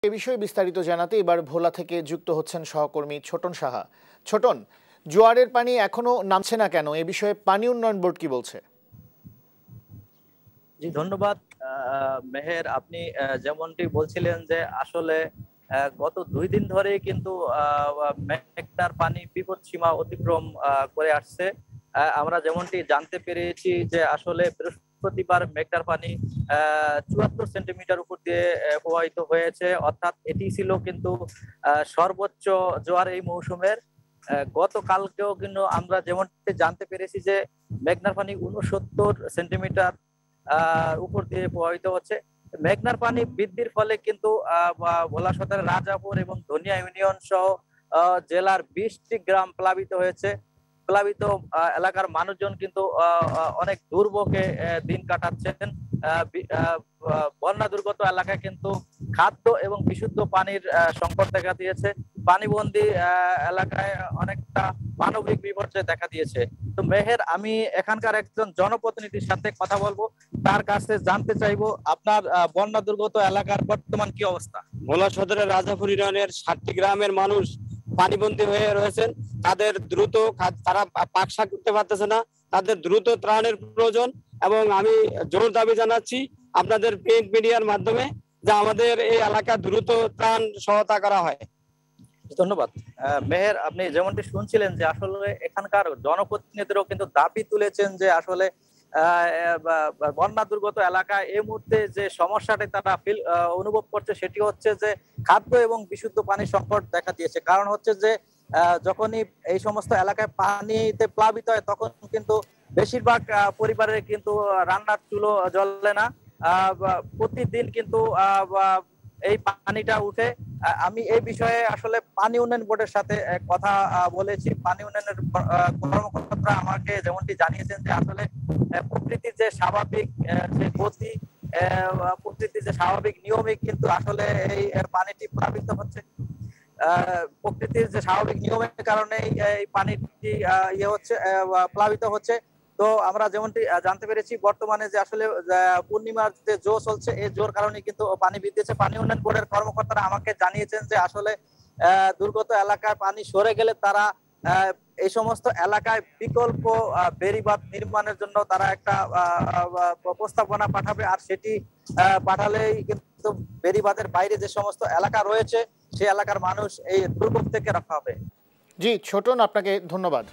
এ বিষয়ে বিস্তারিত জানাতে এবার ভোলা থেকে যুক্ত হচ্ছেন সহকর্মী ছোটন সাহা। ছোটন, জোয়ারের পানি এখনো নামছে না কেন? এ বিষয়ে পানি উন্নয়ন বোর্ড কি বলছে? জি ধন্যবাদ মেহের। আপনি যেমনটি বলছিলেন যে আসলে গত 2 দিন ধরে কিন্তু মেঘনার পানি বিপদ সীমা অতিক্রম করে আসছে। আমরা যেমনটি জানতে পেরেছি যে আসলে বৃহস্পতিবার মেঘনার পানি 74 সেন্টিমিটার উপর দিয়ে প্রবাহিত হয়েছে, অর্থাৎ এটি ছিল কিন্তু সর্বোচ্চ জোয়ার এই মৌসুমের। গতকালকেও কিন্তু আমরা যেমনটি জানতে পেরেছি যে মেঘনার পানি 69 সেন্টিমিটার উপর দিয়ে প্রবাহিত হচ্ছে। মেঘনার পানি বৃদ্ধির ফলে কিন্তু ভোলা সদরের রাজাপুর এবং ধনিয়া ইউনিয়ন সহ জেলার 20টি গ্রাম প্লাবিত হয়েছে। প্লাবিত এলাকার মানুষজন কিন্তু অনেক দুর্ভোগে দিন কাটাচ্ছেন। বন্যা দুর্গত এলাকায় কিন্তু খাদ্য এবং বিশুদ্ধ পানির সংকট দেখা দিয়েছে। পানিবন্দী এলাকায় অনেকটা মানবিক বিপর্যয় দেখা দিয়েছে। তো মেহের, আমি এখানকার একজন জনপ্রতিনিধির সাথে কথা বলবো, তার কাছে জানতে চাইবো আপনার বন্যা দুর্গত এলাকার বর্তমান কি অবস্থা। ভোলা সদরের রাজাপুর ইউনিয়নের 60টি গ্রামের মানুষ পানিবন্দী হয়ে রয়েছেন। তাদের দ্রুত, তারা পাকশাক করতে পারতেছে না, তাদের দ্রুত ত্রাণের প্রয়োজন। এবং আমি জোর দাবি জানাচ্ছি আপনাদের প্রিন্ট মিডিয়ার মাধ্যমে যে আমাদের এই এলাকা দ্রুত ত্রাণ সহায়তা করা হয়। ধন্যবাদ মেহের। আপনি যেমনটি শুনছিলেন যে আসলে এখানকার জনপ্রতিনিধিরাও কিন্তু দাবি তুলেছেন যে আসলে বন্যা দুর্গত এলাকায় এই মুহূর্তে যে সমস্যাটি তারা অনুভব করছে সেটি হচ্ছে যে খাদ্য এবং বিশুদ্ধ পানির সংকট দেখা দিয়েছে। কারণ হচ্ছে যে যখনই এই সমস্ত এলাকায় পানিতে প্লাবিত হয় তখন কিন্তু বেশিরভাগ পরিবারের কিন্তু রান্নার চুলো জ্বলে না। প্রতিদিন কিন্তু এই পানিটা উঠে। আমি এই বিষয়ে আসলে পানি উন্নয়ন বোর্ডের সাথে কথা বলেছি। পানি উন্নয়নের কর্মকর্তারা আমাকে যেমনটি জানিয়েছেন যে আসলে প্রকৃতির যে স্বাভাবিক যে গতি, প্রকৃতির যে স্বাভাবিক নিয়মে কিন্তু আসলে এই পানিটি প্লাবিত হচ্ছে। প্রকৃতির যে স্বাভাবিক নিয়মের কারণে এই পানিটি প্লাবিত হচ্ছে। তো আমরা যেমনটি জানতে পেরেছি বর্তমানে যে আসলে পূর্ণিমার যে জোর চলছে, এই জোর কারণে কিন্তু পানি বৃদ্ধি হচ্ছে। পানি উন্নয়ন বোর্ডের কর্মকর্তারা আমাকে জানিয়েছেন যে আসলে দুর্গত এলাকায় পানি সরে গেলে তারা এই সমস্ত এলাকায় বিকল্প বেড়িবাঁধ নির্মাণের জন্য তারা একটা প্রস্তাবনা পাঠাবে, আর সেটি পাঠালেই কিন্তু বেড়িবাঁধের বাইরে যে সমস্ত এলাকা রয়েছে সেই এলাকার মানুষ এই দুর্ভোগ থেকে রক্ষা হবে। জি ছোটন, আপনাকে ধন্যবাদ।